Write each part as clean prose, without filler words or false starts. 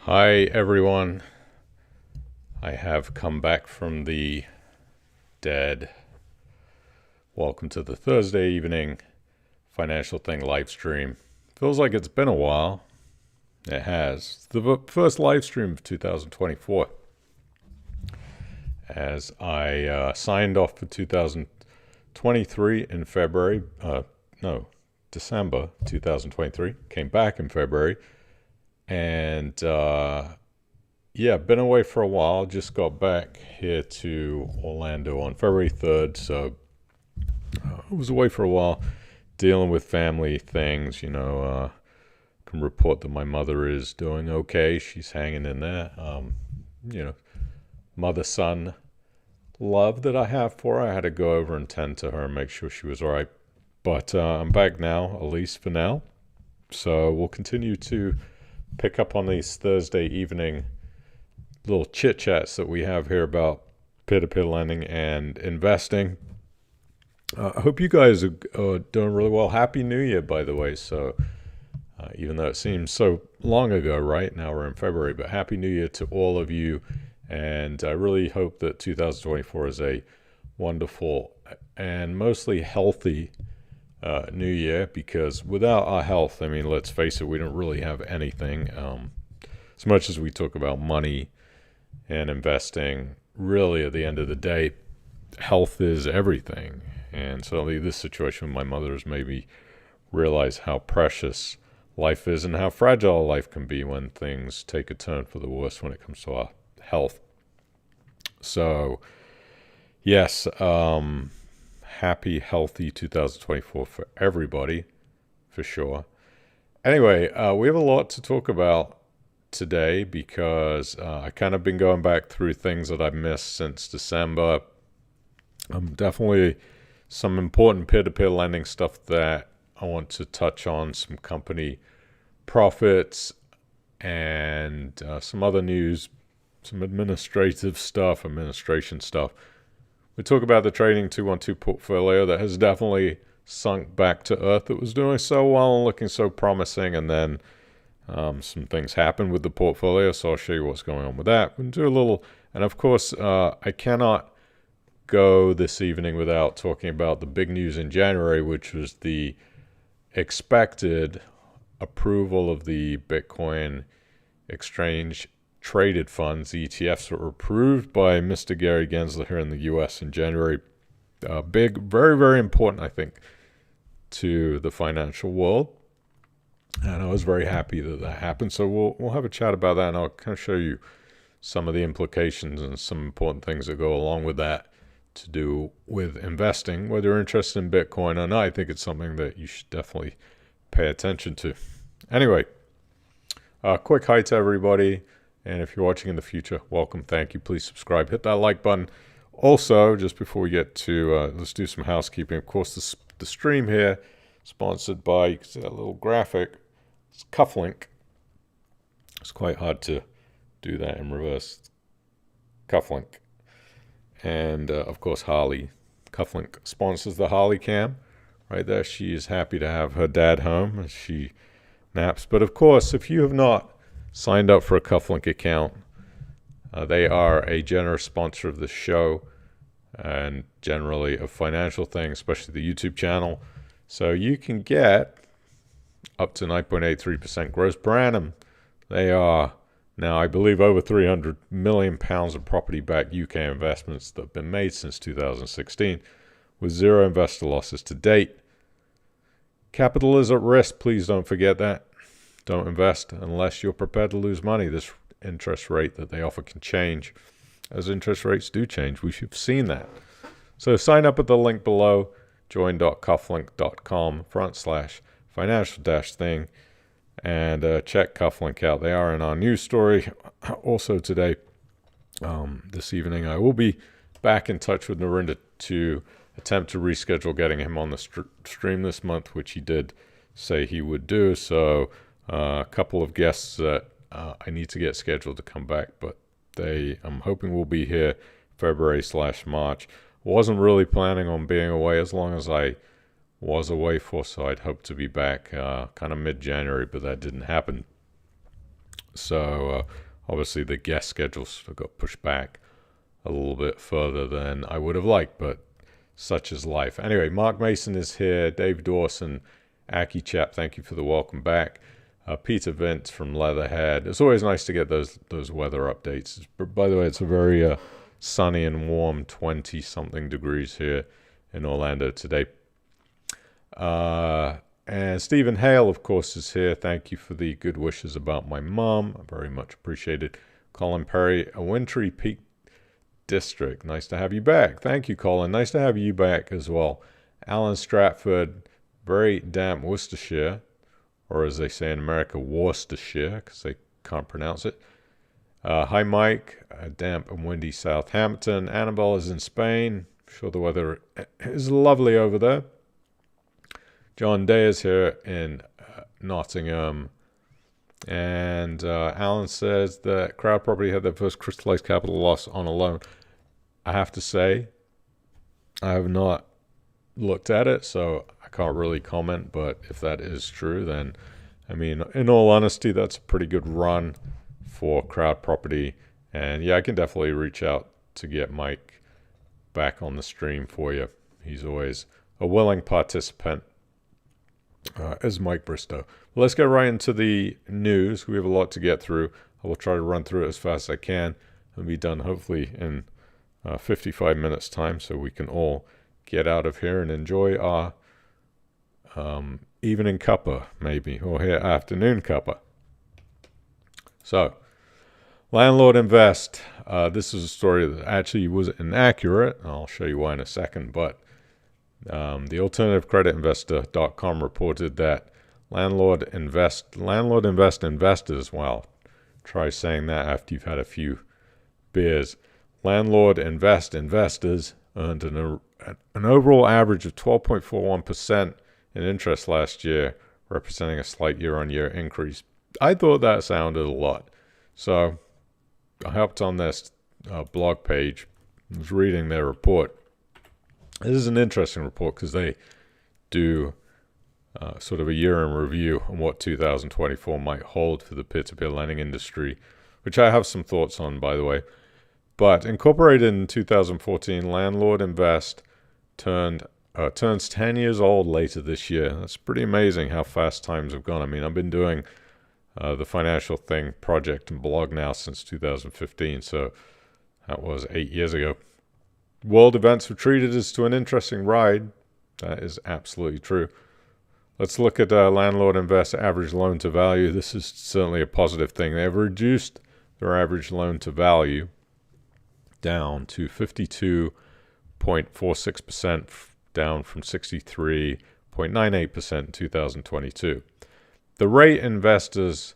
Hi everyone, I have come back from the dead. Welcome to the Thursday evening Financial Thing live stream. Feels like it's been a while. It has. The first live stream of 2024. As I signed off for 2023 in February, December 2023, came back in February, and been away for a while. Just got back here to Orlando on February 3rd, so I was away for a while dealing with family things. Can report that my mother is doing okay. She's hanging in there. Mother-son love that I have for her. I had to go over and tend to her and make sure she was all right. But I'm back now, at least for now. So we'll continue to pick up on these Thursday evening little chit-chats that we have here about peer-to-peer lending and investing. I hope you guys are doing really well. Happy New Year, by the way. So even though it seems so long ago, right? Now we're in February, but Happy New Year to all of you. And I really hope that 2024 is a wonderful and mostly healthy new year, because without our health, I mean, let's face it, we don't really have anything. As much as we talk about money and investing, really at the end of the day, health is everything. And certainly this situation with my mother has made me realize how precious life is and how fragile life can be when things take a turn for the worse when it comes to our health. So yes, happy, healthy 2024 for everybody, for sure. Anyway, we have a lot to talk about today because I kind of been going back through things that I've missed since December. Definitely some important peer-to-peer lending stuff that I want to touch on, some company profits and some other news, some administration stuff. We talk about the trading 212 portfolio that has definitely sunk back to earth. It was doing so well and looking so promising, and then some things happened with the portfolio, so I'll show you what's going on with that. We'll do a little, and of course, I cannot go this evening without talking about the big news in January, which was the expected approval of the Bitcoin exchange traded funds, the ETFs, that were approved by Mr. Gary Gensler here in the U.S. in January. Big, very, very important, I think, to the financial world. And I was very happy that that happened. So we'll have a chat about that, and I'll kind of show you some of the implications and some important things that go along with that to do with investing. Whether you're interested in Bitcoin or not, I think it's something that you should definitely pay attention to. Anyway, quick hi to everybody. And if you're watching in the future, welcome, thank you. Please subscribe, hit that like button. Also, just before we get to, let's do some housekeeping. Of course, the stream here, sponsored by, you can see that little graphic, it's Cufflink. It's quite hard to do that in reverse. Cufflink. And, of course, Harley. Cufflink sponsors the Harley cam. Right there, she is happy to have her dad home as she naps. But, of course, if you have not signed up for a Cufflink account, they are a generous sponsor of the show and generally a financial thing, especially the YouTube channel. So you can get up to 9.83% gross per annum. They are now, I believe, over 300 million pounds of property-backed UK investments that have been made since 2016 with zero investor losses to date. Capital is at risk. Please don't forget that. Don't invest unless you're prepared to lose money. This interest rate that they offer can change. As interest rates do change, we should have seen that. So sign up at the link below, join.cufflink.com/financial-thing, and check Cufflink out. They are in our news story. Also today, this evening, I will be back in touch with Narinder to attempt to reschedule getting him on the stream this month, which he did say he would do. So a couple of guests that I need to get scheduled to come back, but I'm hoping will be here February/March. Wasn't really planning on being away as long as I was away for, so I'd hope to be back kind of mid-January, but that didn't happen. So Obviously, the guest schedules got pushed back a little bit further than I would have liked, but such is life. Anyway, Mark Mason is here. Dave Dawson, Aki Chap, thank you for the welcome back. Peter Vince from Leatherhead. It's always nice to get those weather updates. By the way, it's a very sunny and warm 20-something degrees here in Orlando today. And Stephen Hale, of course, is here. Thank you for the good wishes about my mom. Very much appreciated. Colin Perry, a wintry Peak District. Nice to have you back. Thank you, Colin. Nice to have you back as well. Alan Stratford, very damp Worcestershire, or as they say in America, Worcestershire, because they can't pronounce it. Hi, Mike. Damp and windy Southampton. Annabelle is in Spain. I'm sure the weather is lovely over there. John Day is here in Nottingham. And Alan says that Crowd Property had their first crystallized capital loss on a loan. I have to say, I have not looked at it, so I can't really comment. But if that is true, then, I mean, in all honesty, that's a pretty good run for Crowd Property. And yeah, I can definitely reach out to get Mike back on the stream for you. He's always a willing participant, as Mike Bristow. Well, let's get right into the news. We have a lot to get through. I will try to run through it as fast as I can and be done hopefully in 55 minutes time, so we can all get out of here and enjoy our evening cuppa, maybe, or here afternoon cuppa. So, Landlord Invest. This is a story that actually was inaccurate. I'll show you why in a second, but the AlternativeCreditInvestor.com reported that Landlord Invest investors, well, try saying that after you've had a few beers. Landlord Invest investors earned an overall average of 12.41% in interest last year, representing a slight year-on-year increase. I thought that sounded a lot. So I hopped on this blog page, was reading their report. This is an interesting report because they do sort of a year in review on what 2024 might hold for the peer-to-peer lending industry, which I have some thoughts on, by the way. But incorporated in 2014, Landlord Invest turns 10 years old later this year. That's pretty amazing how fast times have gone. I mean, I've been doing the Financial Thing project and blog now since 2015, so that was 8 years ago. World events have treated us to an interesting ride. That is absolutely true. Let's look at Landlord Invest average loan to value. This is certainly a positive thing. They have reduced their average loan to value down to 52.46%, down from 63.98% in 2022. The rate investors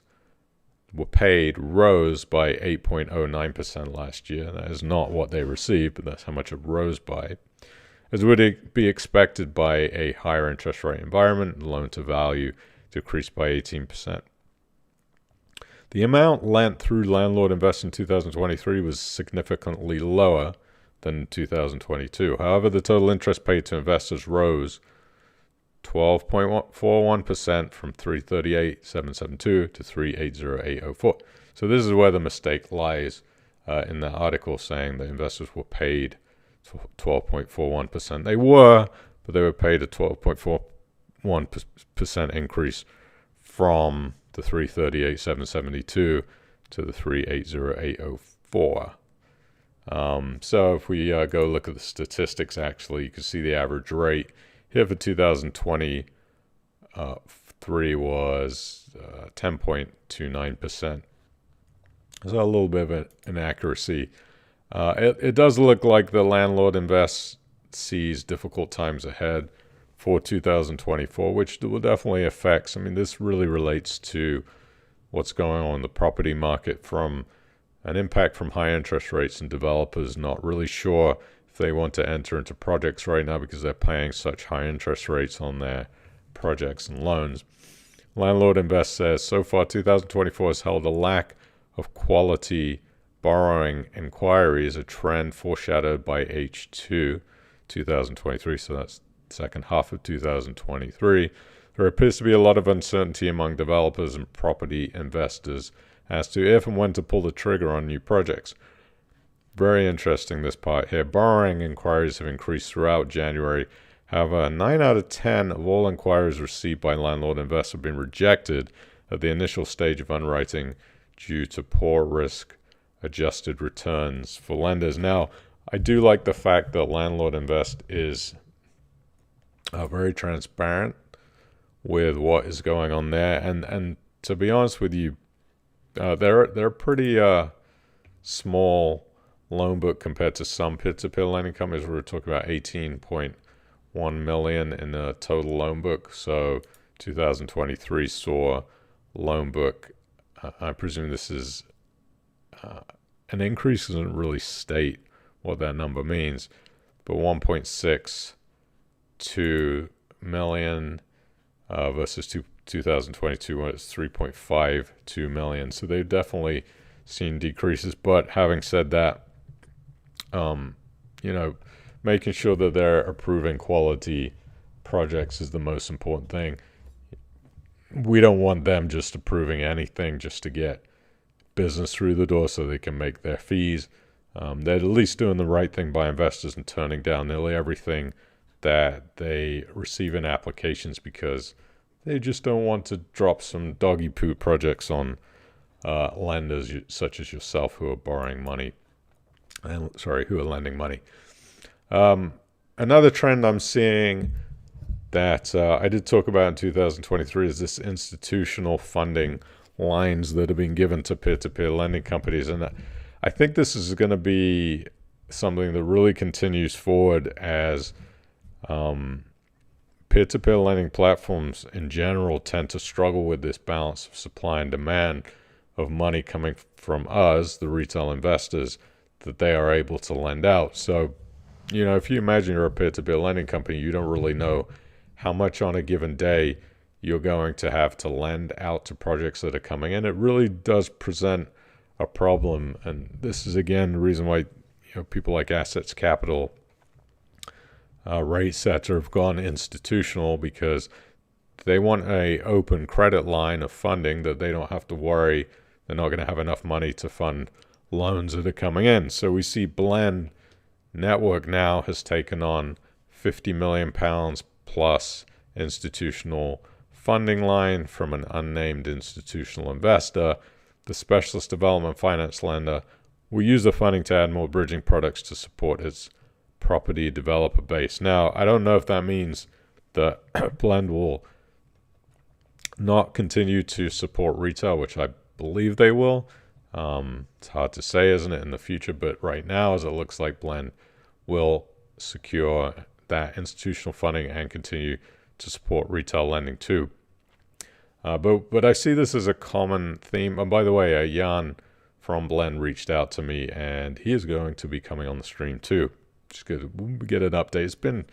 were paid rose by 8.09% last year. That is not what they received, but that's how much it rose by. As would be expected by a higher interest rate environment, loan to value decreased by 18%. The amount lent through Landlord Invest in 2023 was significantly lower than 2022. However, the total interest paid to investors rose 12.41% from 338,772 to 380,804. So this is where the mistake lies in the article, saying that investors were paid 12.41%. They were, but they were paid a 12.41% increase from the 338,772 to the 380,804. So if we go look at the statistics, actually, you can see the average rate here for 2023 was 10.29%. So a little bit of an inaccuracy. It does look like the Landlord Invest sees difficult times ahead for 2024, which will definitely affect. I mean, this really relates to what's going on in the property market, from an impact from high interest rates and developers not really sure if they want to enter into projects right now because they're paying such high interest rates on their projects and loans. Landlord Invest says, so far 2024 has held a lack of quality borrowing inquiries, a trend foreshadowed by H2 2023, so that's the second half of 2023. There appears to be a lot of uncertainty among developers and property investors as to if and when to pull the trigger on new projects. Very interesting, this part here. Borrowing inquiries have increased throughout January. However, 9 out of 10 of all inquiries received by Landlord Invest have been rejected at the initial stage of underwriting due to poor risk-adjusted returns for lenders. Now, I do like the fact that Landlord Invest is very transparent with what is going on there, and to be honest with you, they're a pretty small loan book compared to some peer-to-peer lending companies. We're talking about 18.1 million in a total loan book. So 2023 saw loan book. I presume this is an increase. Doesn't really state what that number means, but 1.62 million versus 2022 when it's 3.52 million. So they've definitely seen decreases. But having said that, making sure that they're approving quality projects is the most important thing. We don't want them just approving anything just to get business through the door so they can make their fees. They're at least doing the right thing by investors and turning down nearly everything that they receive in applications because they just don't want to drop some doggy poo projects on lenders such as yourself who are borrowing money. Who are lending money. Another trend I'm seeing that I did talk about in 2023 is this institutional funding lines that are being given to peer-to-peer lending companies. And I think this is going to be something that really continues forward as peer-to-peer lending platforms in general tend to struggle with this balance of supply and demand of money coming from us, the retail investors, that they are able to lend out. So, if you imagine you're a peer-to-peer lending company, you don't really know how much on a given day you're going to have to lend out to projects that are coming in. It really does present a problem. And this is, again, the reason why people like Assets Capital, RateSetter have gone institutional, because they want a open credit line of funding that they don't have to worry they're not going to have enough money to fund loans that are coming in. So we see Blend Network now has taken on £50 million plus institutional funding line from an unnamed institutional investor. The specialist development finance lender will use the funding to add more bridging products to support its property developer base. Now, I don't know if that means that Blend will not continue to support retail, which I believe they will. It's hard to say, isn't it, in the future? But right now, as it looks like, Blend will secure that institutional funding and continue to support retail lending too. But I see this as a common theme. And by the way, Jan from Blend reached out to me, and he is going to be coming on the stream too. Just good to get an update. It's been,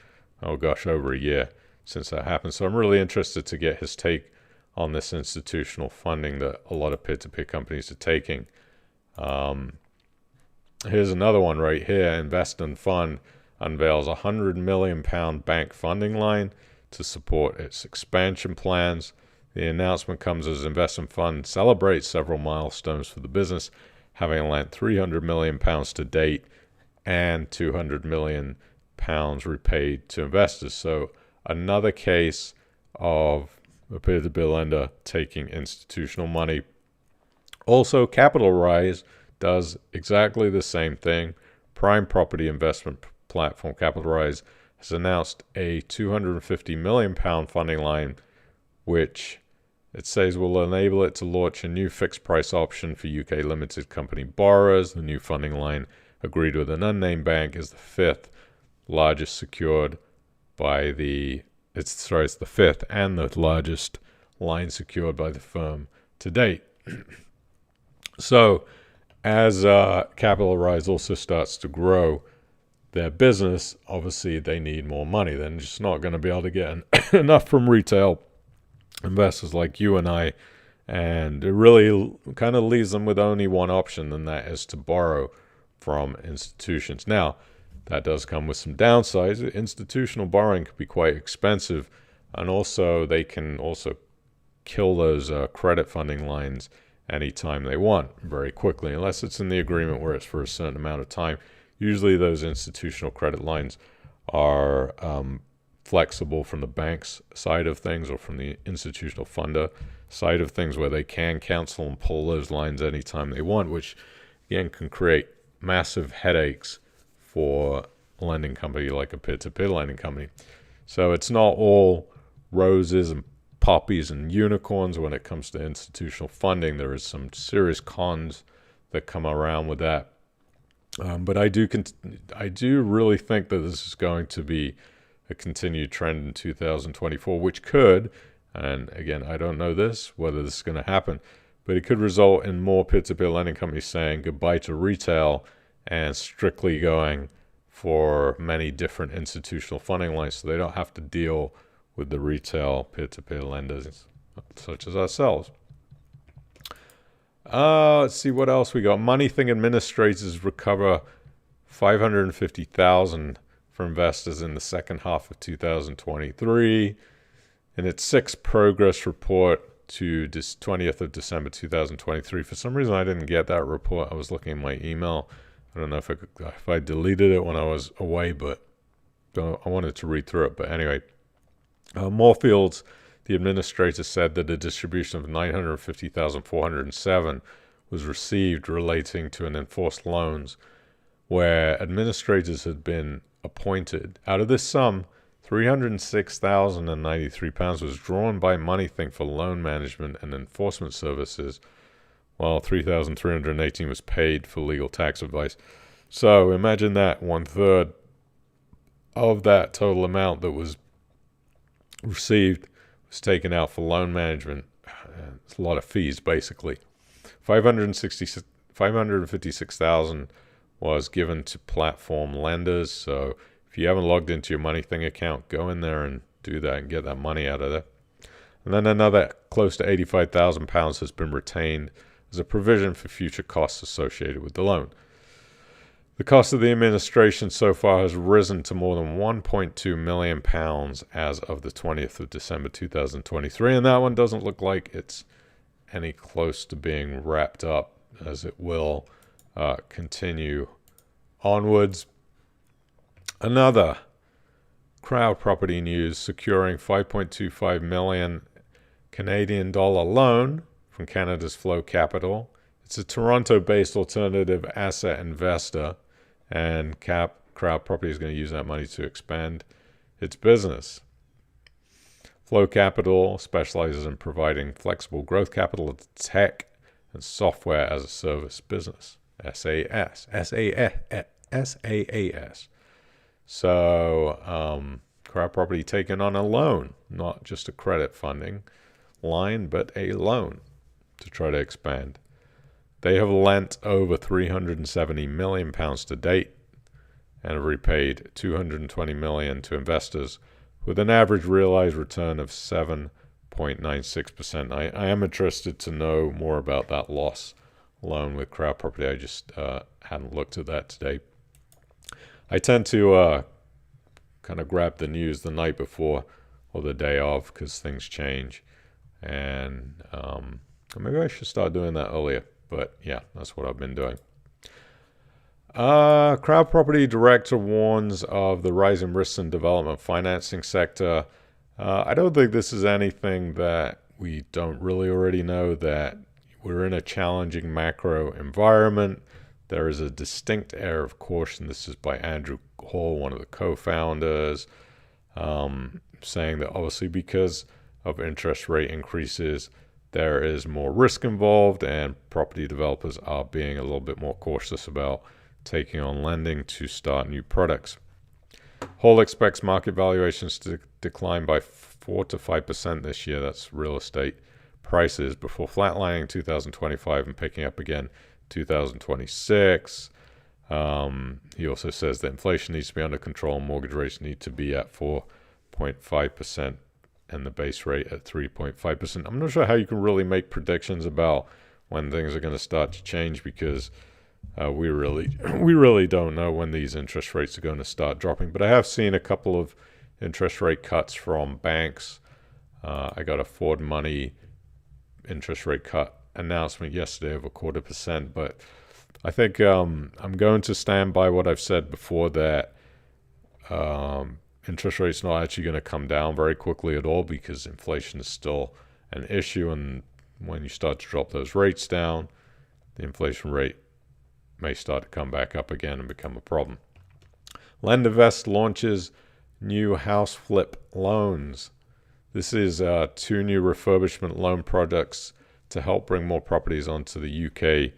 over a year since that happened. So I'm really interested to get his take on this institutional funding that a lot of peer-to-peer companies are taking. Here's another one right here. Invest and Fund unveils a £100 million bank funding line to support its expansion plans. The announcement comes as Invest and Fund celebrates several milestones for the business, having lent £300 million to date and £200 million repaid to investors. So another case of a peer-to-peer lender taking institutional money. Also, Capital Rise does exactly the same thing. Prime property investment platform Capital Rise has announced a £250 million funding line, which it says will enable it to launch a new fixed price option for UK limited company borrowers. The new funding line, agreed with an unnamed bank, is the fifth largest secured by the it's the fifth and the largest line secured by the firm to date. So as Capital Rise also starts to grow their business, obviously they need more money. They're just not going to be able to get enough from retail investors like you and I. And it really kind of leaves them with only one option, and that is to borrow from institutions. Now, that does come with some downsides. Institutional borrowing could be quite expensive, and also they can also kill those credit funding lines anytime they want, very quickly, unless it's in the agreement where it's for a certain amount of time. Usually those institutional credit lines are flexible from the bank's side of things or from the institutional funder side of things, where they can cancel and pull those lines anytime they want, which again can create massive headaches for a lending company like a peer-to-peer lending company. So it's not all roses and poppies and unicorns when it comes to institutional funding. There is some serious cons that come around with that. But I do really think that this is going to be a continued trend in 2024, which could, and again, I don't know whether this is going to happen, but it could result in more peer-to-peer lending companies saying goodbye to retail and strictly going for many different institutional funding lines, so they don't have to deal with the retail peer-to-peer lenders such as ourselves. Let's see what else we got. MoneyThing administrators recover $550,000 for investors in the second half of 2023. In its sixth progress report to 20th of December 2023. For some reason, I didn't get that report. I was looking in my email. I don't know if I deleted it when I was away, but I wanted to read through it. But anyway, Moorfields, the administrator, said that a distribution of $950,407 was received relating to an enforced loans where administrators had been appointed. Out of this sum, £306,093 was drawn by MoneyThing for loan management and enforcement services, while $3,318 was paid for legal tax advice. So imagine that 1/3 of that total amount that was received was taken out for loan management. It's a lot of fees, basically. $556,000 was given to platform lenders. So if you haven't logged into your MoneyThing account, go in there and do that and get that money out of there. And then another close to £85,000 has been retained as a provision for future costs associated with the loan. The cost of the administration so far has risen to more than £1.2 million as of the 20th of December 2023, and that one doesn't look like it's any close to being wrapped up, as it will continue onwards. Another crowd property news, securing $5.25 million Canadian dollar loan from Canada's Flow Capital. It's a Toronto-based alternative asset investor, and Crowd Property is going to use that money to expand its business. Flow Capital specializes in providing flexible growth capital to tech and software as a service business, SaaS. So Crowd Property taking on a loan, not just a credit funding line, but a loan to try to expand. They have lent over £370 million to date and have repaid $220 million to investors with an average realized return of 7.96%. I am interested to know more about that loss loan with Crowd Property. I just hadn't looked at that today. I tend to kind of grab the news the night before or the day of because things change. And maybe I should start doing that earlier. But yeah, that's what I've been doing. Crowd Property Director warns of the rising risks in development financing sector. I don't think this is anything that we don't really already know, that we're in a challenging macro environment. There is a distinct air of caution. This is by Andrew Hall, one of the co-founders, saying that obviously because of interest rate increases, there is more risk involved, and property developers are being a little bit more cautious about taking on lending to start new products. Hall expects market valuations to decline by 4 to 5% this year. That's real estate prices, before flatlining 2025 and picking up again 2026. He also says that inflation needs to be under control, mortgage rates need to be at 4.5%. and the base rate at 3.5%. I'm not sure how you can really make predictions about when things are going to start to change, because we really don't know when these interest rates are going to start dropping. But I have seen a couple of interest rate cuts from banks. I got a Ford Money interest rate cut announcement yesterday of 0.25%, but I think I'm going to stand by what I've said before, that interest rates not actually going to come down very quickly at all, because inflation is still an issue, and when you start to drop those rates down, the inflation rate may start to come back up again and become a problem. LendInvest launches new house flip loans. This is 2 new refurbishment loan products to help bring more properties onto the UK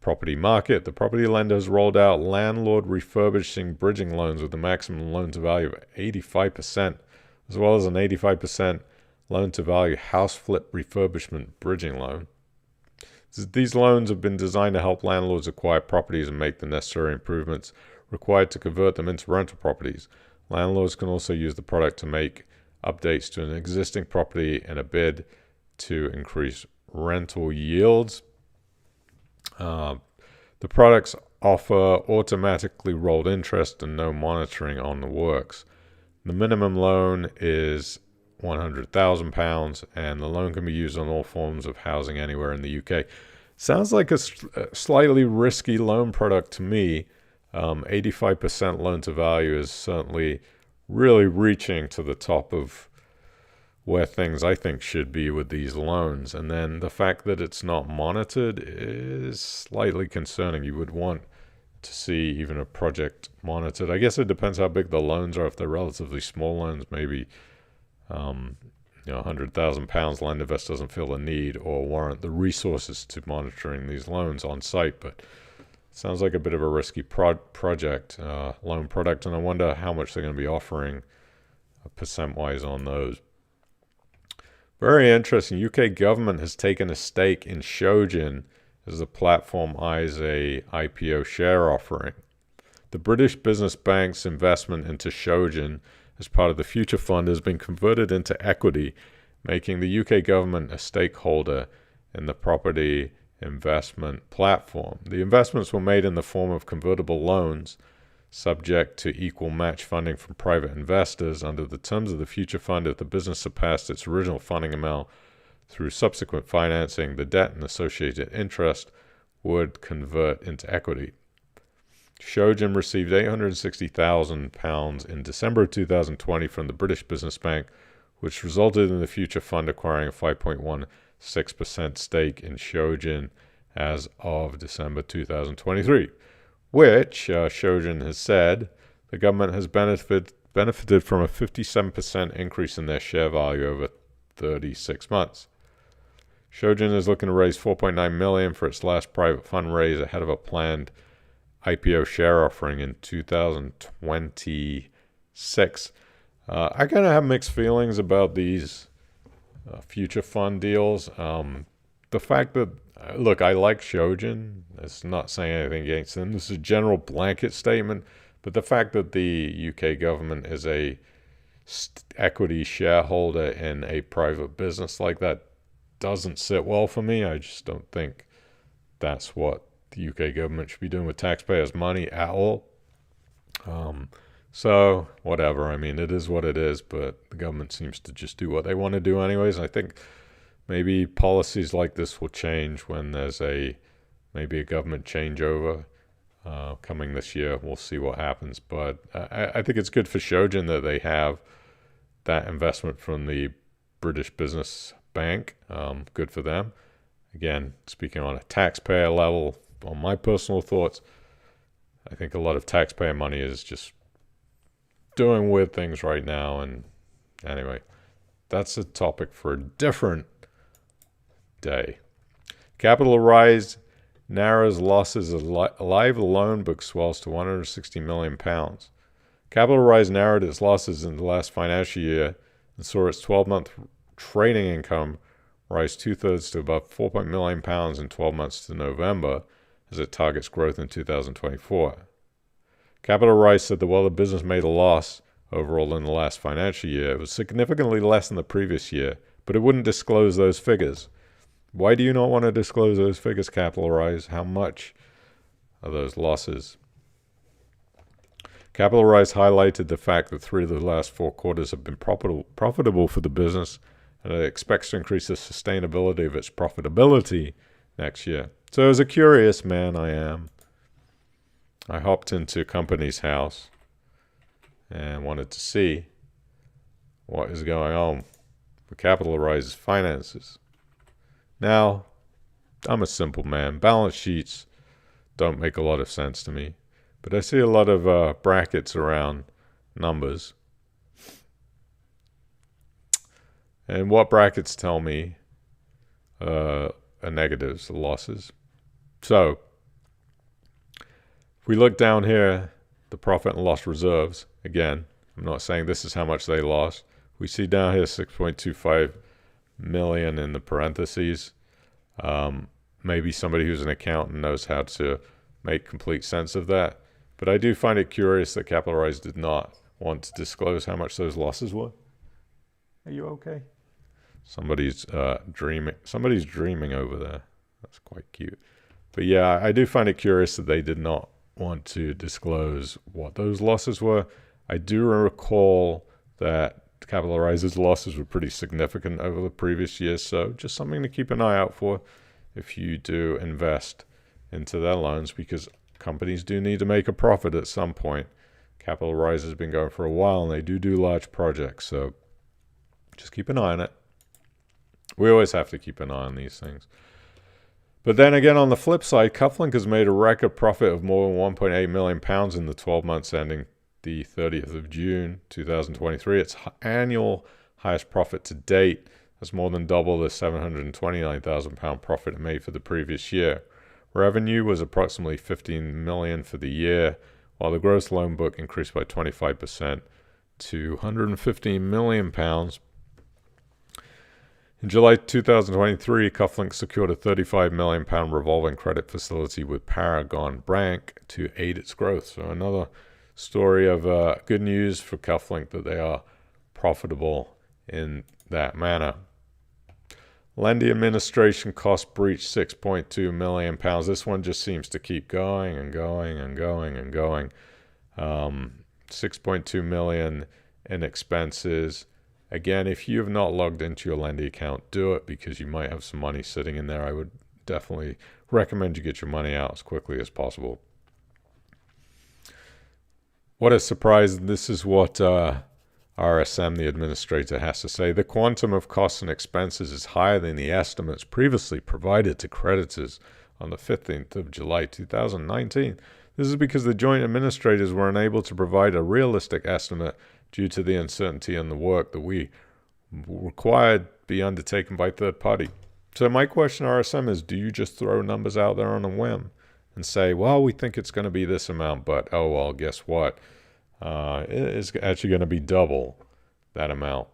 property market. The property lender has rolled out landlord refurbishing bridging loans with a maximum loan to value of 85%, as well as an 85% loan to value house flip refurbishment bridging loan. These loans have been designed to help landlords acquire properties and make the necessary improvements required to convert them into rental properties. Landlords can also use the product to make updates to an existing property in a bid to increase rental yields. The products offer automatically rolled interest and no monitoring on the works. The minimum loan is £100,000, and the loan can be used on all forms of housing anywhere in the UK. Sounds like a slightly risky loan product to me. 85% loan to value is certainly really reaching to the top of where things I think should be with these loans. And then the fact that it's not monitored is slightly concerning. You would want to see even a project monitored. I guess it depends how big the loans are. If they're relatively small loans, maybe £100,000, LendInvest doesn't feel the need or warrant the resources to monitoring these loans on site. But it sounds like a bit of a risky project, loan product, and I wonder how much they're going to be offering percent-wise on those. Very interesting. UK government has taken a stake in Shogun as the platform eyes a IPO share offering. The British business bank's investment into Shogun as part of the Future Fund has been converted into equity, making the UK government a stakeholder in the property investment platform. The investments were made in the form of convertible loans, subject to equal match funding from private investors. Under the terms of the Future Fund, if the business surpassed its original funding amount through subsequent financing, the debt and associated interest would convert into equity. Shogun received £860,000 in December of 2020 from the British Business Bank, which resulted in the Future Fund acquiring a 5.16% stake in Shogun as of December 2023. Which, Shogun has said, the government has benefited from a 57% increase in their share value over 36 months. Shogun is looking to raise $4.9 million for its last private fundraise ahead of a planned IPO share offering in 2026. I kind of have mixed feelings about these future fund deals. The fact that, look, I like Shogun. It's not saying anything against them. This is a general blanket statement. But the fact that the UK government is a equity shareholder in a private business like that doesn't sit well for me. I just don't think that's what the UK government should be doing with taxpayers' money at all. So whatever. I mean, it is what it is, but the government seems to just do what they want to do anyways. I think maybe policies like this will change when there's maybe a government changeover coming this year. We'll see what happens. But I think it's good for Shogun that they have that investment from the British Business Bank. Good for them. Again, speaking on a taxpayer level, on my personal thoughts, I think a lot of taxpayer money is just doing weird things right now. And anyway, that's a topic for a different day. Capital rise narrows losses as live loan book swells to £160 million. Capital Rise narrowed its losses in the last financial year and saw its 12-month trading income rise two-thirds to above £4 million in 12 months to November as it targets growth in 2024. Capital Rise said that while the business made a loss overall in the last financial year, it was significantly less than the previous year, but it wouldn't disclose those figures. Why do you not want to disclose those figures, Capital Rise? How much are those losses? Capital Rise highlighted the fact that 3 of the last 4 quarters have been profitable for the business and it expects to increase the sustainability of its profitability next year. So as a curious man I am, I hopped into a company's house and wanted to see what is going on with Capitalized's finances. Now, I'm a simple man. Balance sheets don't make a lot of sense to me, but I see a lot of brackets around numbers. And what brackets tell me are negatives, the losses. So, if we look down here, the profit and loss reserves, again, I'm not saying this is how much they lost. We see down here 6.25 million in the parentheses. Maybe somebody who's an accountant knows how to make complete sense of that. But I do find it curious that Capitalized did not want to disclose how much those losses were. Are you okay? Somebody's dreaming. Somebody's dreaming over there. That's quite cute. But yeah, I do find it curious that they did not want to disclose what those losses were. I do recall that Capitalized's losses were pretty significant over the previous year, so just something to keep an eye out for if you do invest into their loans, because companies do need to make a profit at some point. Capitalized has been going for a while, and they do large projects, so just keep an eye on it. We always have to keep an eye on these things. But then again, on the flip side, Cufflink has made a record profit of more than £1.8 million in the 12 months ending the 30th of June 2023. Its annual highest profit to date. That's more than double the £729,000 profit it made for the previous year. Revenue was approximately $15 million for the year, while the gross loan book increased by 25% to £115 million. In July 2023, Cufflink secured a £35 million revolving credit facility with Paragon Bank to aid its growth. So another story of good news for Cufflink that they are profitable in that manner. Lending administration cost breached £6.2 million. This one just seems to keep going and going and going and going. 6.2 million in expenses. Again, if you have not logged into your Lendy account, do it, because you might have some money sitting in there. I would definitely recommend you get your money out as quickly as possible. What a surprise. This is what RSM, the administrator, has to say. The quantum of costs and expenses is higher than the estimates previously provided to creditors on the 15th of July 2019. This is because the joint administrators were unable to provide a realistic estimate due to the uncertainty in the work that we required be undertaken by third party. So my question to RSM is, do you just throw numbers out there on a whim and say, well, we think it's going to be this amount, but oh, well, guess what? It is actually going to be double that amount.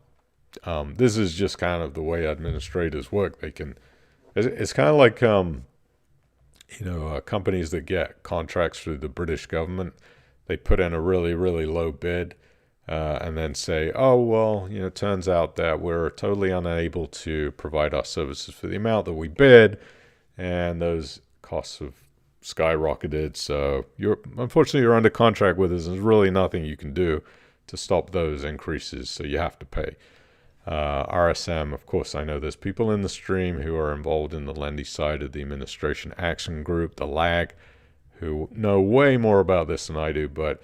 This is just kind of the way administrators work. It's kind of like, companies that get contracts through the British government. They put in a really, really low bid, and then say, oh, well, turns out that we're totally unable to provide our services for the amount that we bid, and those costs have skyrocketed. So unfortunately, you're under contract with us, and there's really nothing you can do to stop those increases, so you have to pay. RSM, of course, I know there's people in the stream who are involved in the Lendy side of the Administration Action Group, the LAG, who know way more about this than I do, but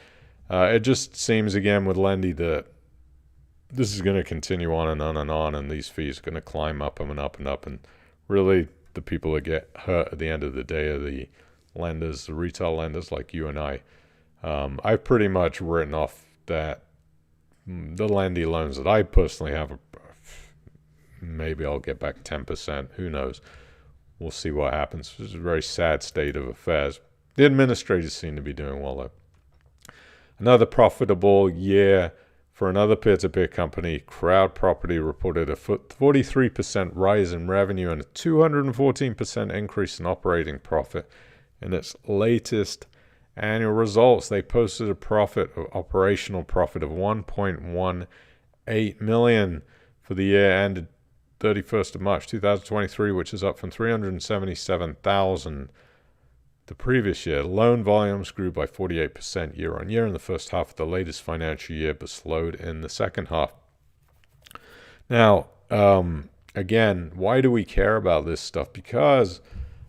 it just seems, again, with Lendy that this is going to continue on and on and on, and these fees are going to climb up and up and up, and really the people that get hurt at the end of the day are the lenders, the retail lenders like you and I. I've pretty much written off that the Lendy loans that I personally have, maybe I'll get back 10%. Who knows? We'll see what happens. It's a very sad state of affairs. The administrators seem to be doing well, though. Another profitable year for another peer-to-peer company. Crowd Property reported a 43% rise in revenue and a 214% increase in operating profit. In its latest annual results, they posted a operational profit of $1.18 million for the year ended 31st of March 2023, which is up from $377,000 the previous year. Loan volumes grew by 48% year on year in the first half of the latest financial year, but slowed in the second half. Now, Again, why do we care about this stuff? Because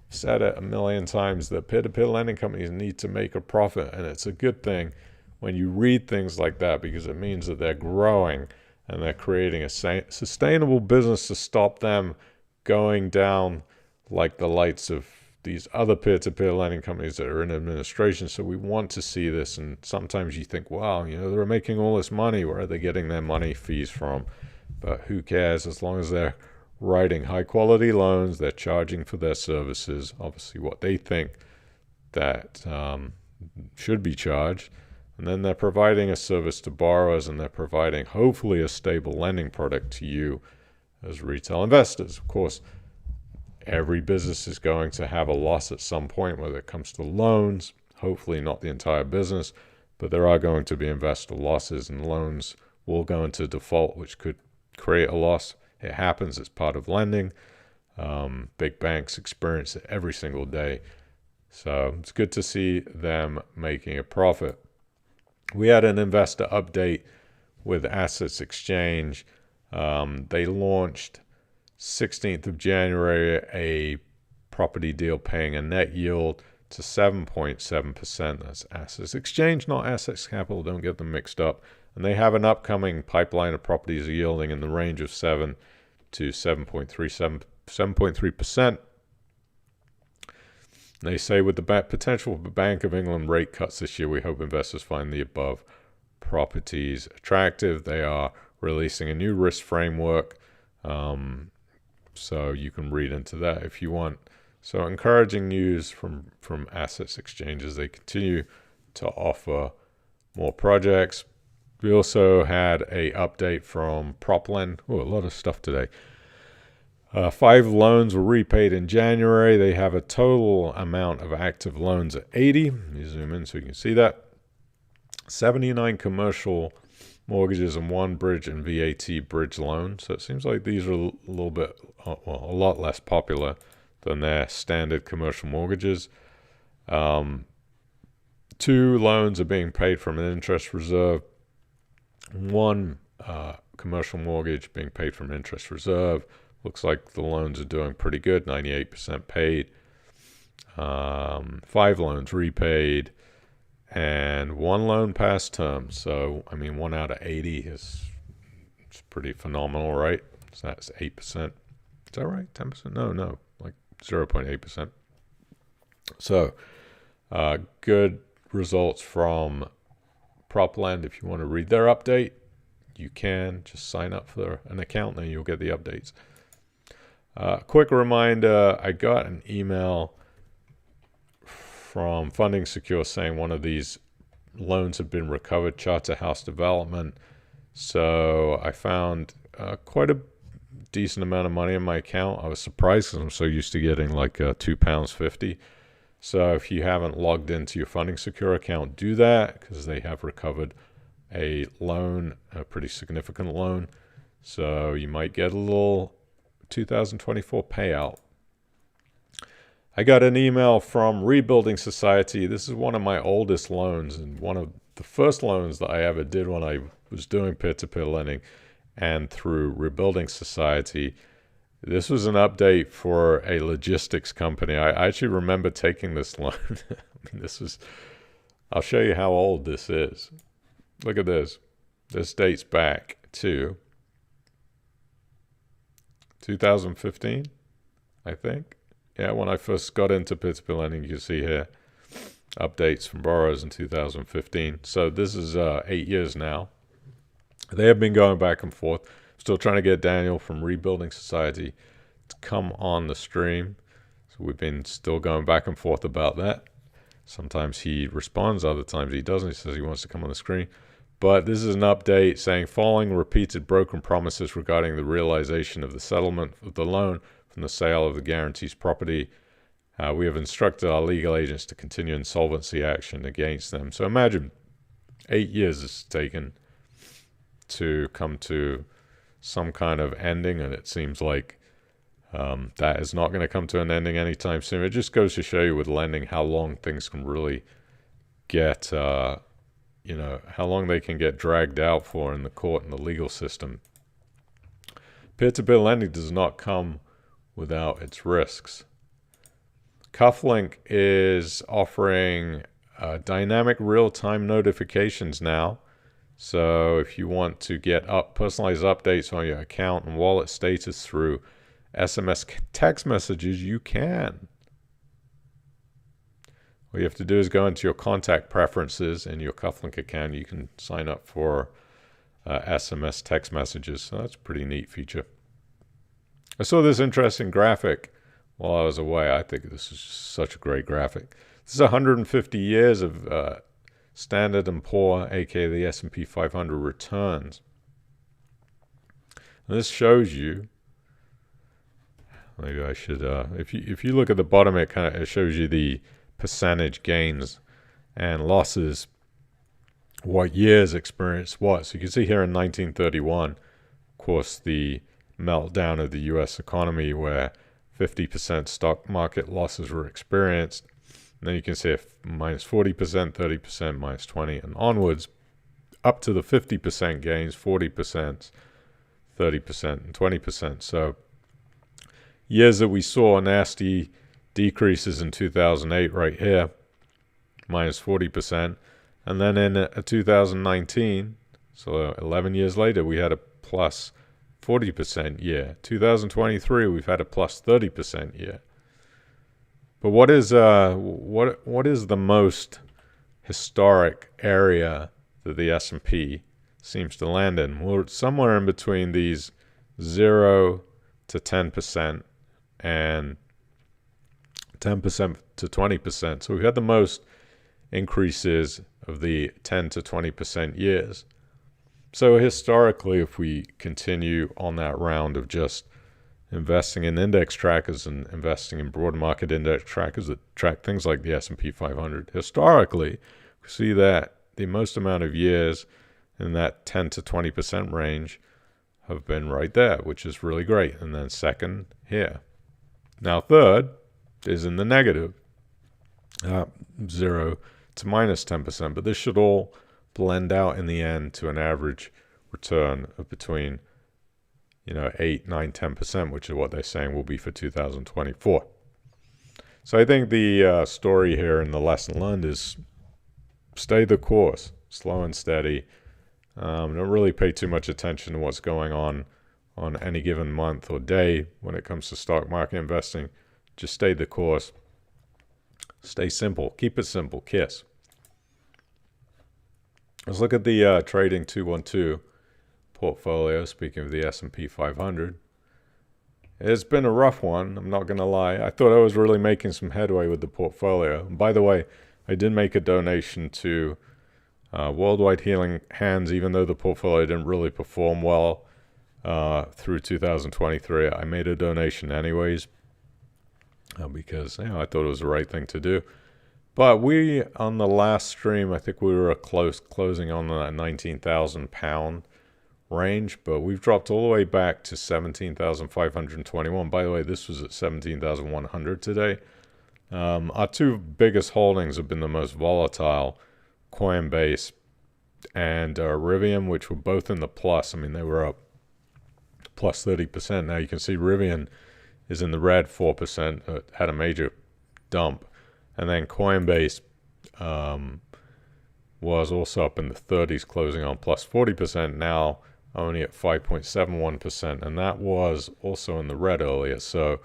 I've said it a million times that peer-to-peer lending companies need to make a profit, and it's a good thing when you read things like that because it means that they're growing and they're creating a sustainable business to stop them going down like the lights of these other peer-to-peer lending companies that are in administration. So we want to see this, and sometimes you think, wow, they're making all this money. Where are they getting their money fees from? But who cares? As long as they're writing high-quality loans, they're charging for their services, obviously what they think that should be charged, and then they're providing a service to borrowers, and they're providing hopefully a stable lending product to you as retail investors. Of course, every business is going to have a loss at some point, whether it comes to loans, hopefully not the entire business, but there are going to be investor losses, and loans will go into default, which could create a loss. It happens. It's part of lending. Big banks experience it every single day. So it's good to see them making a profit. We had an investor update with Assets Exchange. They launched 16th of January a property deal paying a net yield to 7.7%. That's Assets Exchange, not Assets Capital. Don't get them mixed up. And they have an upcoming pipeline of properties yielding in the range of 7 to 7.3%. They say with the potential for Bank of England rate cuts this year, we hope investors find the above properties attractive. They are releasing a new risk framework, so you can read into that if you want. So encouraging news from Assets Exchanges. They continue to offer more projects. We also had a update from PropLend. Oh, a lot of stuff today. 5 loans were repaid in January. They have a total amount of active loans at 80. You zoom in so you can see that. 79 commercial mortgages and 1 bridge and VAT bridge loan. So it seems like these are a little bit, a lot less popular than their standard commercial mortgages. 2 loans are being paid from an interest reserve. 1 commercial mortgage being paid from interest reserve. Looks like the loans are doing pretty good, 98% paid. 5 loans repaid, and 1 loan past term. So, 1 out of 80 is pretty phenomenal, right? So that's 8%. Is that right? 10%? No, like 0.8%. So, good results from PropLend. If you want to read their update, you can just sign up for an account, and then you'll get the updates. Quick reminder, I got an email from Funding Secure saying one of these loans had been recovered, Charterhouse Development. So I found quite a decent amount of money in my account. I was surprised because I'm so used to getting like £2.50. So if you haven't logged into your Funding Secure account, do that because they have recovered a loan, a pretty significant loan. So you might get a little 2024 payout. I got an email from Rebuilding Society. This is one of my oldest loans and one of the first loans that I ever did when I was doing peer-to-peer lending and through Rebuilding Society. This was an update for a logistics company. I actually remember taking this loan. I'll show you how old this is. Look at this. This dates back to 2015, I think. Yeah, when I first got into peer-to-peer lending, you can see here updates from borrowers in 2015. So this is 8 years now. They have been going back and forth. Still trying to get Daniel from Rebuilding Society to come on the stream. So we've been still going back and forth about that. Sometimes he responds, other times he doesn't. He says he wants to come on the screen. But this is an update saying, following repeated broken promises regarding the realization of the settlement of the loan from the sale of the guarantee's property, we have instructed our legal agents to continue insolvency action against them. So imagine 8 years it's taken to come to some kind of ending, and it seems like that is not going to come to an ending anytime soon. It just goes to show you with lending how long things can really get... how long they can get dragged out for in the court and the legal system. Peer-to-peer lending does not come without its risks. Cufflink is offering dynamic real-time notifications now. So if you want to get personalized updates on your account and wallet status through SMS text messages, you can. All you have to do is go into your contact preferences in your Cufflink account. You can sign up for SMS text messages. So that's a pretty neat feature. I saw this interesting graphic while I was away. I think this is such a great graphic. This is 150 years of Standard & Poor, aka the S&P 500 returns. And this shows you, maybe I should, if you look at the bottom, it shows you the percentage gains and losses, what years experienced what. So you can see here in 1931, of course, the meltdown of the U.S. economy where 50% stock market losses were experienced. And then you can see if minus 40%, 30%, minus 20, and onwards, up to the 50% gains, 40%, 30%, and 20%. So years that we saw nasty decreases in 2008 right here, minus 40%. And then in 2019, so 11 years later, we had a plus 40% year. 2023, we've had a plus 30% year. But what is the most historic area that the S&P seems to land in? Well, it's somewhere in between these 0 to 10% and 10% to 20%. So we've had the most increases of the 10 to 20% years. So historically, if we continue on that round of just investing in index trackers and investing in broad market index trackers that track things like the S&P 500, historically, we see that the most amount of years in that 10 to 20% range have been right there, which is really great. And then second here. Now third is in the negative, 0 to minus 10%, but this should all blend out in the end to an average return of between 8, 9, 10%, which is what they're saying will be for 2024. So I think the story here and the lesson learned is stay the course, slow and steady. Don't really pay too much attention to what's going on any given month or day when it comes to stock market investing. Just stay the course. Stay simple. Keep it simple. KISS. Let's look at the Trading 212 portfolio. Speaking of the S&P 500, it's been a rough one. I'm not going to lie. I thought I was really making some headway with the portfolio. And by the way, I did make a donation to Worldwide Healing Hands, even though the portfolio didn't really perform well through 2023. I made a donation anyways because I thought it was the right thing to do. But we, on the last stream, I think we were closing on the £19,000 range, but we've dropped all the way back to 17,521. By the way, this was at 17,100 today. Our two biggest holdings have been the most volatile, Coinbase and Rivian, which were both in the plus. I mean, they were up plus 30%. Now you can see Rivian is in the red, 4%, had a major dump. And then Coinbase was also up in the 30s, closing on plus 40%, now only at 5.71%. And that was also in the red earlier. So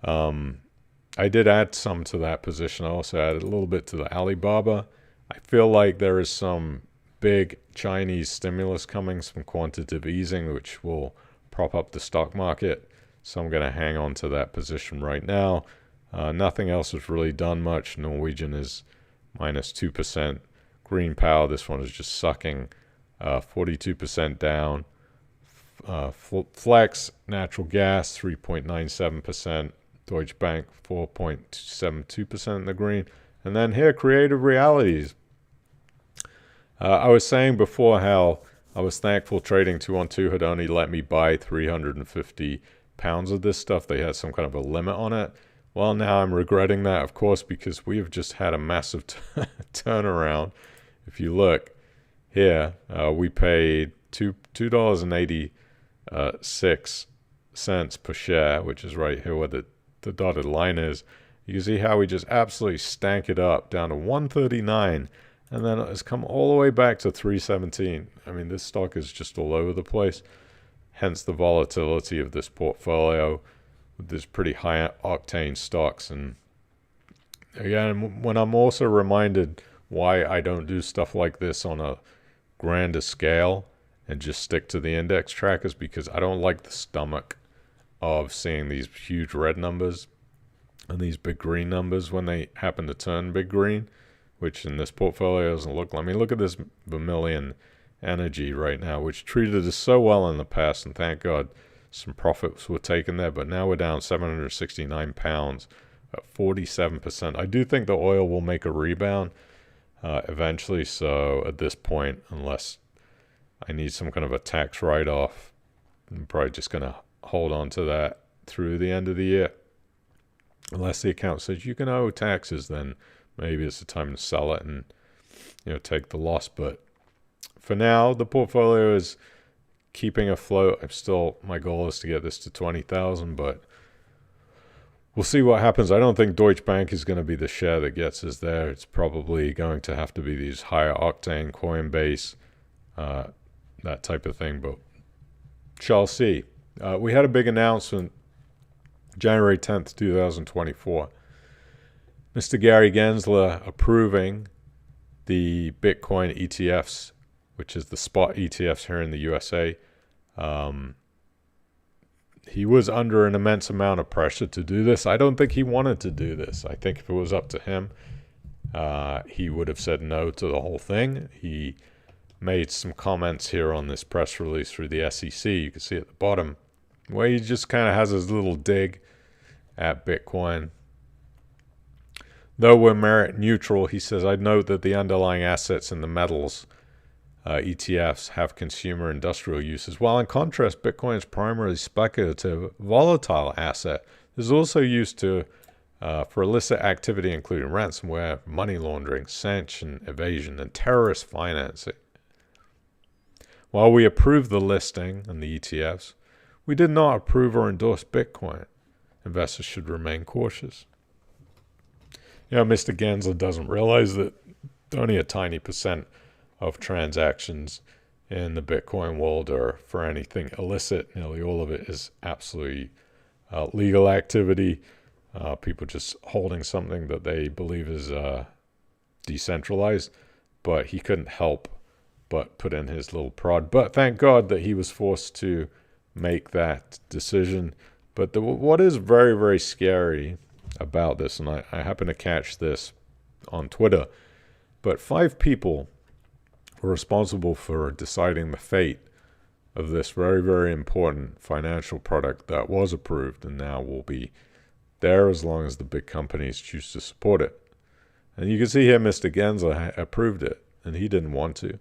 I did add some to that position. I also added a little bit to the Alibaba. I feel like there is some big Chinese stimulus coming, some quantitative easing, which will prop up the stock market. So I'm going to hang on to that position right now. Nothing else has really done much. Norwegian is minus 2%. Green Power, this one is just sucking, 42% down. Flex, natural gas, 3.97%. Deutsche Bank, 4.72% in the green. And then here, Creative Realities. I was saying before how I was thankful Trading 212 had only let me buy 350 pounds of this stuff. They had some kind of a limit on it. Well, now I'm regretting that, of course, because we have just had a massive turnaround. If you look here, we paid $2.80 6 cents per share, which is right here where the dotted line is. You can see how we just absolutely stank it up down to 139, and then it's come all the way back to 317. I mean, this stock is just all over the place, hence the volatility of this portfolio with these pretty high octane stocks. And again, when I'm also reminded why I don't do stuff like this on a grander scale and just stick to the index trackers, because I don't like the stomach of seeing these huge red numbers and these big green numbers when they happen to turn big green, which in this portfolio doesn't look like. I mean, look at this Vermilion Energy right now, which treated us so well in the past, and thank God some profits were taken there, but now we're down 769 pounds at 47%. I do think the oil will make a rebound eventually, so at this point, unless I need some kind of a tax write-off, I'm probably just going to hold on to that through the end of the year. Unless the account says you can owe taxes, then maybe it's the time to sell it and take the loss. But for now, the portfolio is keeping afloat. My goal is to get this to 20,000, but we'll see what happens. I don't think Deutsche Bank is going to be the share that gets us there. It's probably going to have to be these higher octane, Coinbase, that type of thing, but shall see. We had a big announcement January 10th, 2024. Mr. Gary Gensler approving the Bitcoin ETFs, which is the spot ETFs here in the USA. He was under an immense amount of pressure to do this. I don't think he wanted to do this. I think if it was up to him, he would have said no to the whole thing. He made some comments here on this press release through the SEC. You can see at the bottom where he just kind of has his little dig at Bitcoin. Though we're merit neutral, he says, I'd note that the underlying assets in the metals ETFs have consumer industrial uses, while in contrast, Bitcoin is primarily speculative, volatile asset. This is also used for illicit activity, including ransomware, money laundering, sanction evasion, and terrorist financing. While we approve the listing and the ETFs, we did not approve or endorse Bitcoin. Investors should remain cautious. Mr. Gensler doesn't realize that only a tiny percent of transactions in the Bitcoin world are for anything illicit. Nearly all of it is absolutely legal activity. People just holding something that they believe is decentralized. But he couldn't help but put in his little prod. But thank God that he was forced to make that decision. But what is very, very scary about this, and I happen to catch this on Twitter, but 5 people were responsible for deciding the fate of this very, very important financial product that was approved and now will be there as long as the big companies choose to support it. And you can see here Mr. Gensler approved it, and he didn't want to.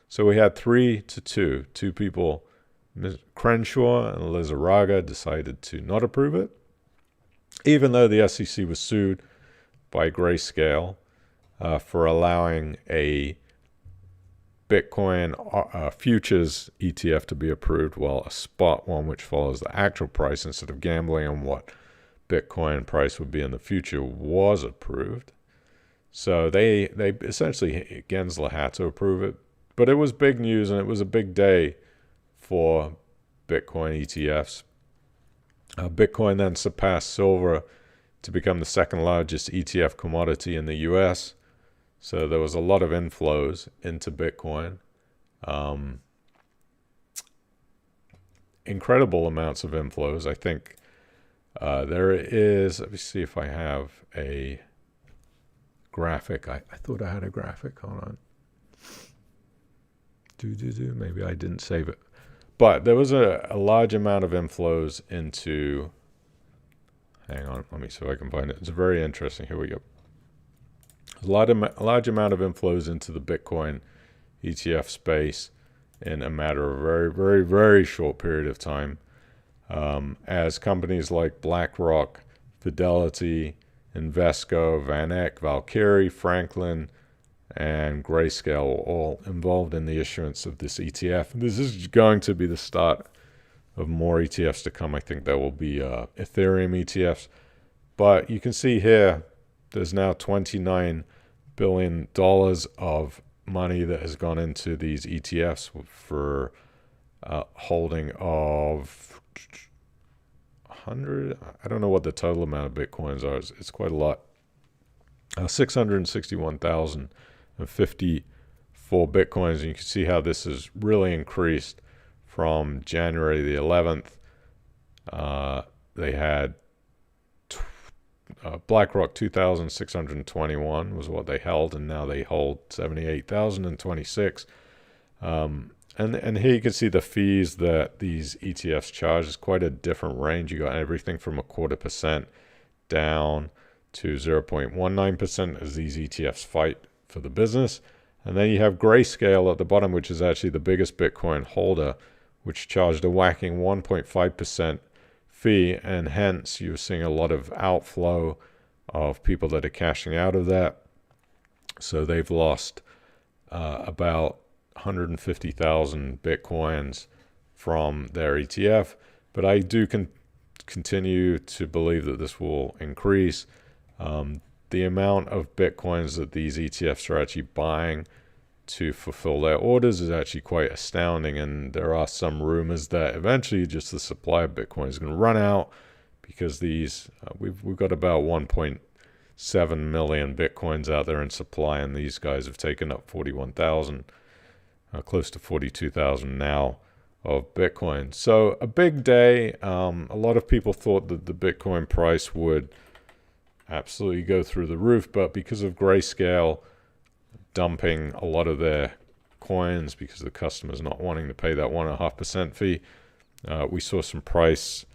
So we had 3-2. 2 people, Crenshaw and Lizarraga, decided to not approve it, even though the SEC was sued by Grayscale for allowing a Bitcoin futures ETF to be approved, while a spot one, which follows the actual price instead of gambling on what Bitcoin price would be in the future, was approved. So they essentially, Gensler had to approve it. But it was big news, and it was a big day for Bitcoin ETFs. Bitcoin then surpassed silver to become the second largest ETF commodity in the US. So there was a lot of inflows into Bitcoin. Incredible amounts of inflows. I think there is, let me see if I have a graphic. I thought I had a graphic. Hold on. Maybe I didn't save it. But there was a large amount of inflows into, hang on, let me see if I can find it. It's very interesting. Here we go. A large amount of inflows into the Bitcoin ETF space in a matter of a very, very, very short period of time, as companies like BlackRock, Fidelity, Invesco, VanEck, Valkyrie, Franklin, and Grayscale were all involved in the issuance of this ETF. This is going to be the start of more ETFs to come. I think there will be Ethereum ETFs. But you can see here, there's now $29 billion of money that has gone into these ETFs for holding of 100. I don't know what the total amount of Bitcoins are. It's quite a lot. 661,054 Bitcoins. And you can see how this has really increased from January the 11th. They had BlackRock 2,621 was what they held, and now they hold 78,026. And here you can see the fees that these ETFs charge is quite a different range. You got everything from 0.25% down to 0.19% as these ETFs fight for the business. And then you have Grayscale at the bottom, which is actually the biggest Bitcoin holder, which charged a whacking 1.5% fee, and hence you're seeing a lot of outflow of people that are cashing out of that. So they've lost about 150,000 Bitcoins from their ETF. But I do continue to believe that this will increase. The amount of Bitcoins that these ETFs are actually buying to fulfill their orders is actually quite astounding, and there are some rumors that eventually just the supply of Bitcoin is going to run out, because these we've got about 1.7 million Bitcoins out there in supply, and these guys have taken up 41,000, close to 42,000 now of Bitcoin. So a big day. A lot of people thought that the Bitcoin price would absolutely go through the roof, but because of Grayscale dumping a lot of their coins because the customers not wanting to pay that 1.5% fee, we saw some price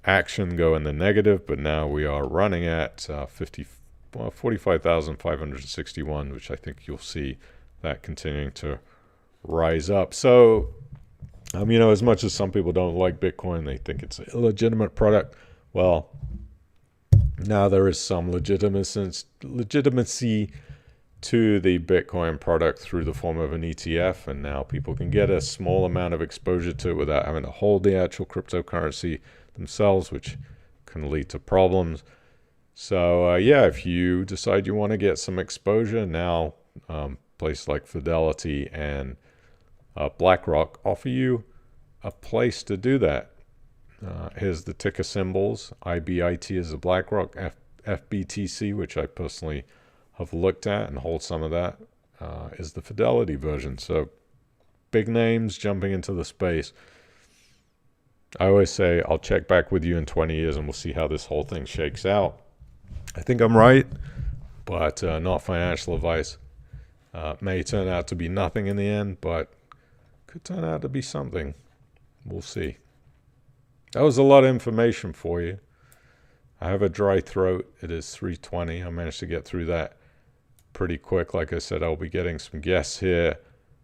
action go in the negative, but now we are running at 45,561, which I think you'll see that continuing to rise up. So, as much as some people don't like Bitcoin, they think it's an illegitimate product. Well, now there is some legitimacy to the Bitcoin product through the form of an ETF, and now people can get a small amount of exposure to it without having to hold the actual cryptocurrency themselves, which can lead to problems. So if you decide you want to get some exposure now, places like Fidelity and BlackRock offer you a place to do that. Here's the ticker symbols. IBIT is a BlackRock, FBTC, which I personally have looked at and hold some of that, is the Fidelity version. So big names jumping into the space. I always say I'll check back with you in 20 years and we'll see how this whole thing shakes out. I think I'm right, but not financial advice. May turn out to be nothing in the end, but could turn out to be something. We'll see. That was a lot of information for you. I have a dry throat. It is 3:20. I managed to get through that pretty quick. Like I said, I'll be getting some guests here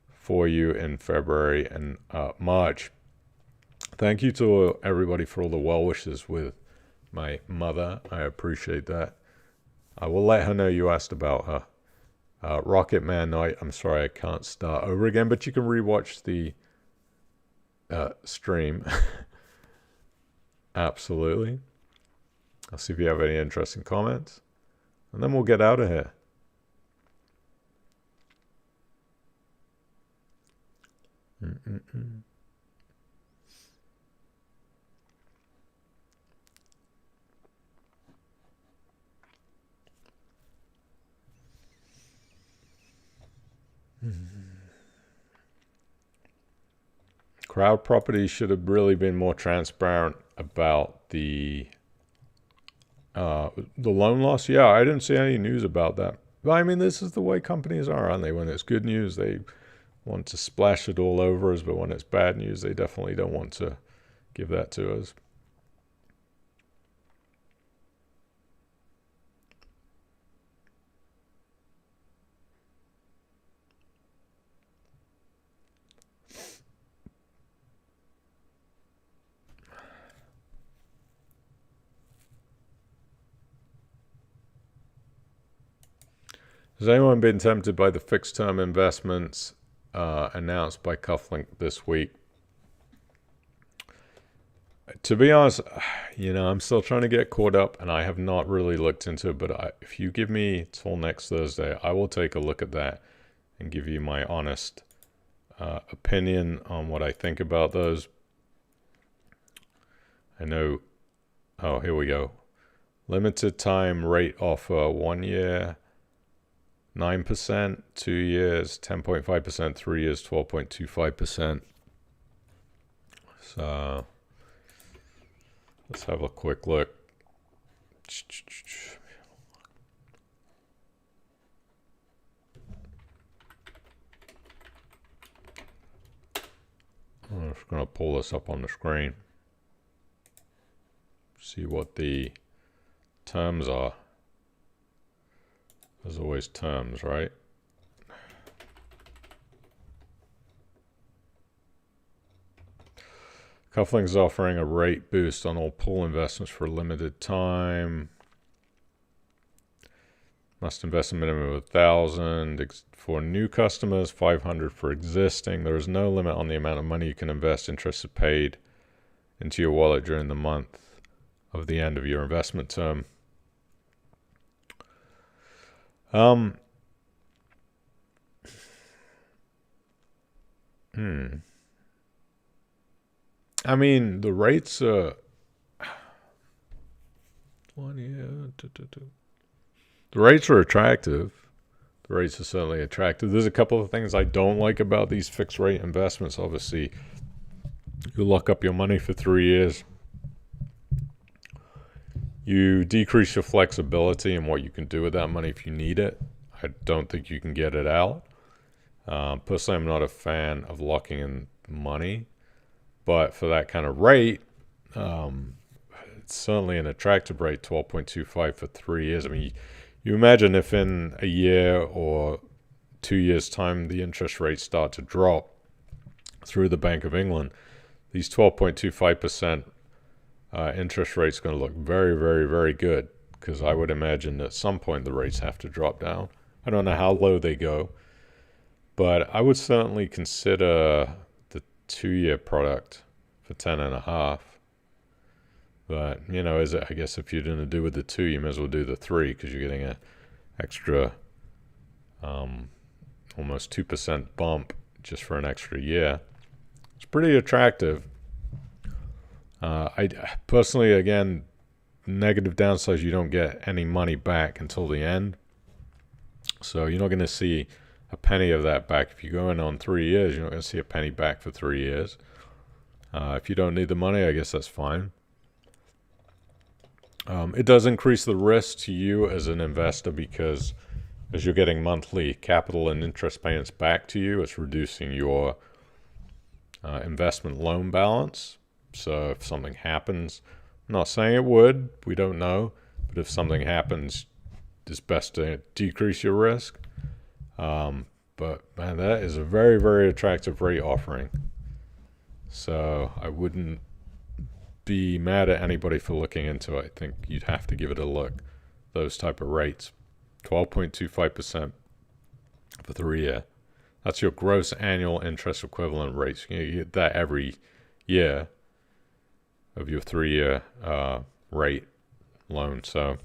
for you in February and March. Thank you to everybody for all the well wishes with my mother. I appreciate that. I will let her know you asked about her. Rocket Man Night. I'm sorry I can't start over again, but you can rewatch the stream. Absolutely. I'll see if you have any interesting comments, and then we'll get out of here. Crowd Property should have really been more transparent about the loan loss. Yeah, I didn't see any news about that. But I mean, this is the way companies are, aren't they? When it's good news, they want to splash it all over us, but when it's bad news, they definitely don't want to give that to us. Has anyone been tempted by the fixed-term investments announced by Cufflink this week? to be honest, I'm still trying to get caught up, and I have not really looked into it. But if you give me till next Thursday, I will take a look at that and give you my honest opinion on what I think about those. I know. Oh, here we go. Limited time rate offer: 1 year, 9%; 2 years, 10.5%; 3 years, 12.25%. So let's have a quick look. I'm just going to pull this up on the screen. See what the terms are. There's always terms, right? Cufflink is offering a rate boost on all pool investments for a limited time. Must invest a minimum of 1,000 for new customers, 500 for existing. There is no limit on the amount of money you can invest. Interest is paid into your wallet during the month of the end of your investment term. I mean, the rates are 1 year. The rates are attractive. The rates are certainly attractive. There's a couple of things I don't like about these fixed rate investments. Obviously, you lock up your money for 3 years. You decrease your flexibility in what you can do with that money if you need it. I don't think you can get it out. Personally, I'm not a fan of locking in money. But for that kind of rate, it's certainly an attractive rate, 12.25 for 3 years. I mean, you imagine if in a year or 2 years' time the interest rates start to drop through the Bank of England, these 12.25% interest rates are going to look very, very, very good, because I would imagine at some point the rates have to drop down. I don't know how low they go, but I would certainly consider 2-year product for 10.5. But I guess if you're going to do with the 2, you may as well do the 3, because you're getting an extra almost 2% bump just for an extra year. It's pretty attractive. I personally, again, negative downside, you don't get any money back until the end, so you're not going to see a penny of that back. If you go in on 3 years, you're not going to see a penny back for 3 years. If you don't need the money, I guess that's fine. It does increase the risk to you as an investor, because as you're getting monthly capital and interest payments back to you, it's reducing your investment loan balance. So if something happens, I'm not saying it would, we don't know, but if something happens, it's best to decrease your risk. But man, that is a very, very attractive rate offering. So I wouldn't be mad at anybody for looking into it. I think you'd have to give it a look. Those type of rates, 12.25% for 3 year. That's your gross annual interest equivalent rates. You get that every year of your 3 year rate loan. So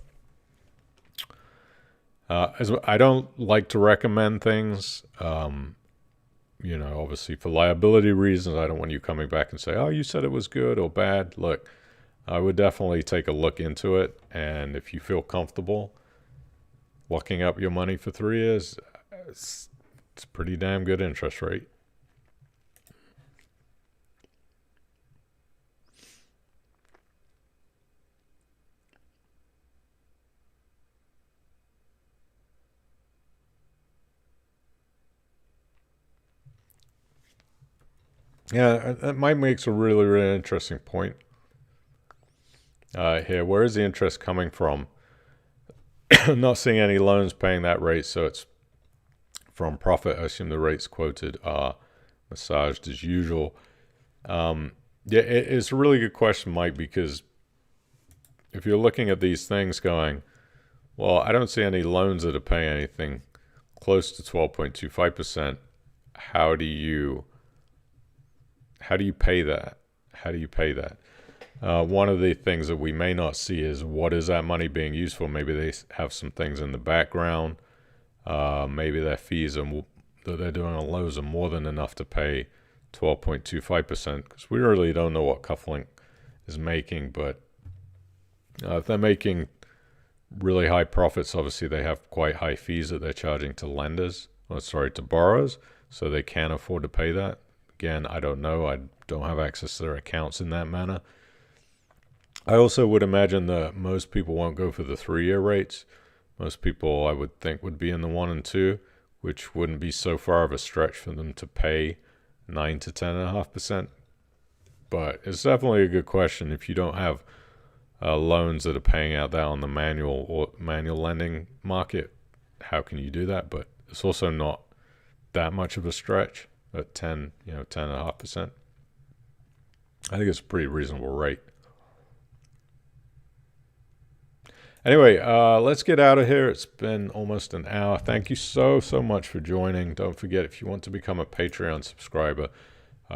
as I don't like to recommend things, obviously for liability reasons. I don't want you coming back and say, oh, you said it was good or bad. Look, I would definitely take a look into it. And if you feel comfortable locking up your money for 3 years, it's a pretty damn good interest rate. Yeah, that might make a really, really interesting point here. Where is the interest coming from? I'm not seeing any loans paying that rate, so it's from profit. I assume the rates quoted are massaged as usual. It's a really good question, Mike, because if you're looking at these things going, well, I don't see any loans that are paying anything close to 12.25%. How do you pay that? One of the things that we may not see is what is that money being used for. Maybe they have some things in the background. Maybe their fees that they're doing on lows are more than enough to pay 12.25%, because we really don't know what Cufflink is making. But if they're making really high profits, obviously they have quite high fees that they're charging to lenders, to borrowers, so they can afford to pay that. Again, I don't know. I don't have access to their accounts in that manner. I also would imagine that most people won't go for the 3-year rates. Most people, I would think, would be in the 1 and 2, which wouldn't be so far of a stretch for them to pay 9 to 10.5%. But it's definitely a good question. If you don't have loans that are paying out that on the manual lending market, how can you do that? But it's also not that much of a stretch at 10.5%. I think it's a pretty reasonable rate. Anyway, let's get out of here. It's been almost an hour. Thank you so much for joining. Don't forget, if you want to become a Patreon subscriber,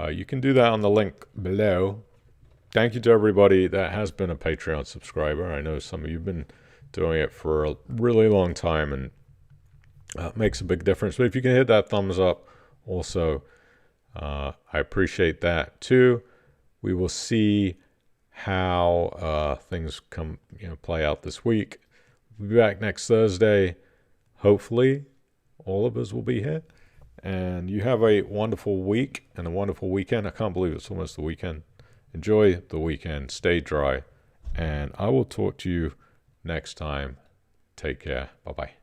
you can do that on the link below. Thank you to everybody that has been a Patreon subscriber. I know some of you have been doing it for a really long time, and it makes a big difference. But if you can hit that thumbs up also, I appreciate that too. We will see how things play out this week. We'll be back next Thursday. Hopefully, all of us will be here. And you have a wonderful week and a wonderful weekend. I can't believe it's almost the weekend. Enjoy the weekend. Stay dry. And I will talk to you next time. Take care. Bye-bye.